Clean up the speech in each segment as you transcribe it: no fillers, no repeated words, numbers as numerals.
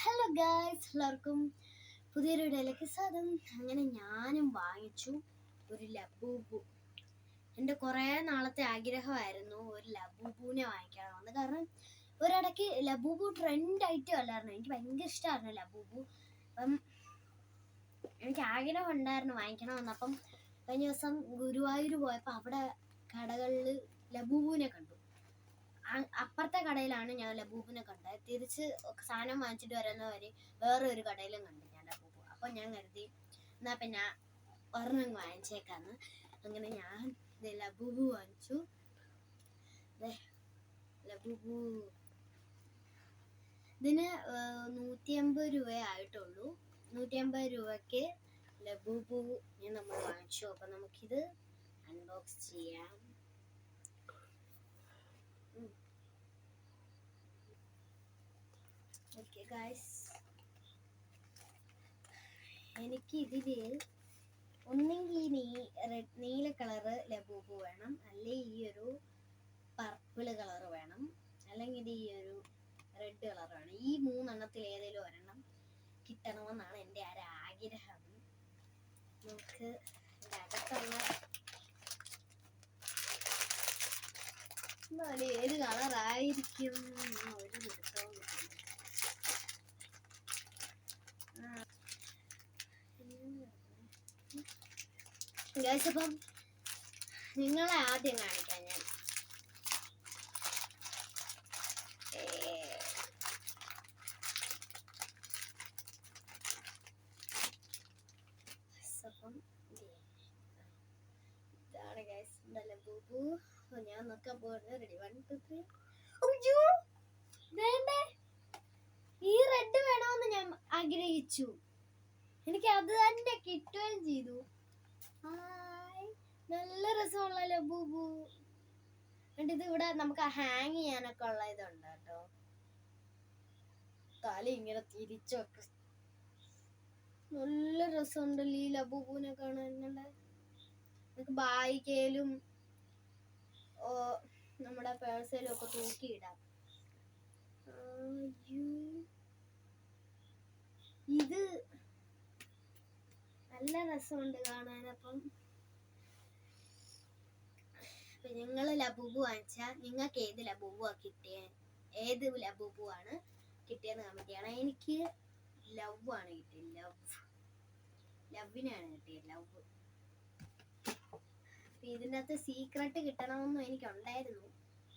Hello guys, എല്ലാവർക്കും പുതിയൊരു വീഡിയോയിലേക്ക് സ്വാഗതം. അങ്ങനെ ഞാനും വാങ്ങിച്ചു ഒരു ലബൂബു. എൻ്റെ കുറേ നാളത്തെ ആഗ്രഹമായിരുന്നു ഒരു ലബൂബുവിനെ വാങ്ങിക്കണമെന്ന്. കാരണം ഒരിടയ്ക്ക് ലബൂബു ട്രെൻഡ് ആയിട്ടും അല്ലായിരുന്നു. എനിക്ക് ഭയങ്കര ഇഷ്ടമായിരുന്നു ലബൂബു. അപ്പം എനിക്ക് ആഗ്രഹം ഉണ്ടായിരുന്നു വാങ്ങിക്കണമെന്ന്. അപ്പം കഴിഞ്ഞ ദിവസം ഗുരുവായൂർ പോയപ്പോൾ അവിടെ കടകളിൽ ലബൂബുവിനെ കണ്ടു. അപ്പുറത്തെ കടയിലാണ് ഞാൻ ലബൂബിനെ കണ്ടത്. തിരിച്ച് സാധനം വാങ്ങിച്ചിട്ട് വരുന്നവരെ വേറെ ഒരു കടയിലും കണ്ടു ഞാൻ ലബൂബു. അപ്പോൾ ഞാൻ കരുതി എന്നാൽ പിന്നെ ഒരെണ്ണം വാങ്ങിച്ചേക്കാന്ന്. അങ്ങനെ ഞാൻ ലബൂബു വാങ്ങിച്ചു. ലബൂബു ഇതിന് 150 രൂപയേ ആയിട്ടുള്ളൂ. 150 രൂപയ്ക്ക് ലബൂബു നമ്മൾ വാങ്ങിച്ചു. അപ്പം നമുക്കിത് അൺബോക്സ് ചെയ്യാം. ഓക്കെ ഗായ്സ്, എനിക്ക് ഇതില് ഒന്നെങ്കിൽ നീല കളറ് ലബൂബു വേണം, അല്ലെങ്കിൽ ഈ ഒരു പർപ്പിൾ കളർ വേണം, അല്ലെങ്കിൽ ഈ ഒരു റെഡ് കളർ വേണം. ഈ മൂന്നെണ്ണത്തിൽ ഏതെങ്കിലും ഒരെണ്ണം കിട്ടണമെന്നാണ് എൻ്റെ ഒരാഗ്രഹം. നമുക്ക് അകത്തുള്ള ഏത് കളറായിരിക്കും ഒരു പിടുത്തവും കിട്ടുന്നു. ഗൈസ്, അപ്പം നിങ്ങളെ ആദ്യം കാണിക്കാം ഞാൻ. അപ്പം ഇതാണ് ഗൈസ് ലബൂബു. ഞാൻ നോക്കാൻ പോകുന്നത്. റെഡി, 1 2 3. വേണ്ടേ, ഈ റെഡ് വേണമെന്ന് ഞാൻ ആഗ്രഹിച്ചു. എനിക്ക് അത് തന്നെ കിട്ടുകയും ചെയ്തു. നല്ല രസമുള്ള ലബൂബു. ഇത് ഇവിടെ നമുക്ക് ഹാങ് ചെയ്യാനൊക്കെ ഉള്ള ഇതുണ്ട് കേട്ടോ. തല ഇങ്ങനെ തിരിച്ചൊക്കെ നല്ല രസമുണ്ടല്ലോ ഈ ലബൂബുവിനെ കാണാൻ. നമുക്ക് ബായിക്കയിലും നമ്മുടെ പേഴ്സിലും ഒക്കെ തൂക്കിയിടാം. ഇത് നല്ല രസമുണ്ട് കാണാൻ. അപ്പം നിങ്ങൾ ലബൂബു വാങ്ങിച്ചാൽ നിങ്ങൾക്ക് ഏത് ലബൂബുവാണ് കിട്ടിയത്, ഏത് ലബൂബുവാണ് കിട്ടിയെന്ന് കമന്റ് ചെയ്യണം. എനിക്ക് ലവ് ആണ് കിട്ടിയത്. ലവിനാണ് കിട്ടിയത്, ലവ്. ഇതിൻ്റെ അകത്ത് സീക്രട്ട് കിട്ടണമെന്നും എനിക്കുണ്ടായിരുന്നു.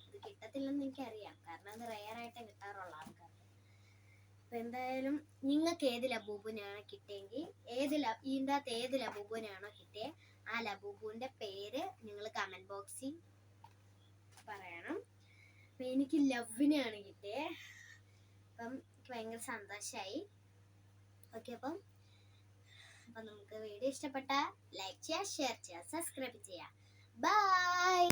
ഇത് കിട്ടത്തില്ലെന്ന് എനിക്കറിയാം, കാരണം അത് റെയറായിട്ടേ കിട്ടാറുള്ള ആൾക്കാർ. അപ്പം എന്തായാലും നിങ്ങൾക്ക് ഏത് ലബൂബുവിനാണ് കിട്ടിയെങ്കിൽ ഇതിൻ്റെ അകത്ത് ഏത് ലബൂബുവിനാണോ കിട്ടിയത് ആ ലബൂബുവിൻ്റെ പേര് നിങ്ങൾ കമൻറ്റ് ബോക്സിൽ പറയണം. അപ്പം എനിക്ക് ലവിനെയാണ് കിട്ടിയത്. അപ്പം എനിക്ക് ഭയങ്കര സന്തോഷമായി. ഓക്കെ, അപ്പം നമുക്ക് വീഡിയോ ഇഷ്ടപ്പെട്ട ലൈക്ക് ചെയ്യുക, ഷെയർ ചെയ്യുക, സബ്സ്ക്രൈബ് ചെയ്യുക. ബൈ.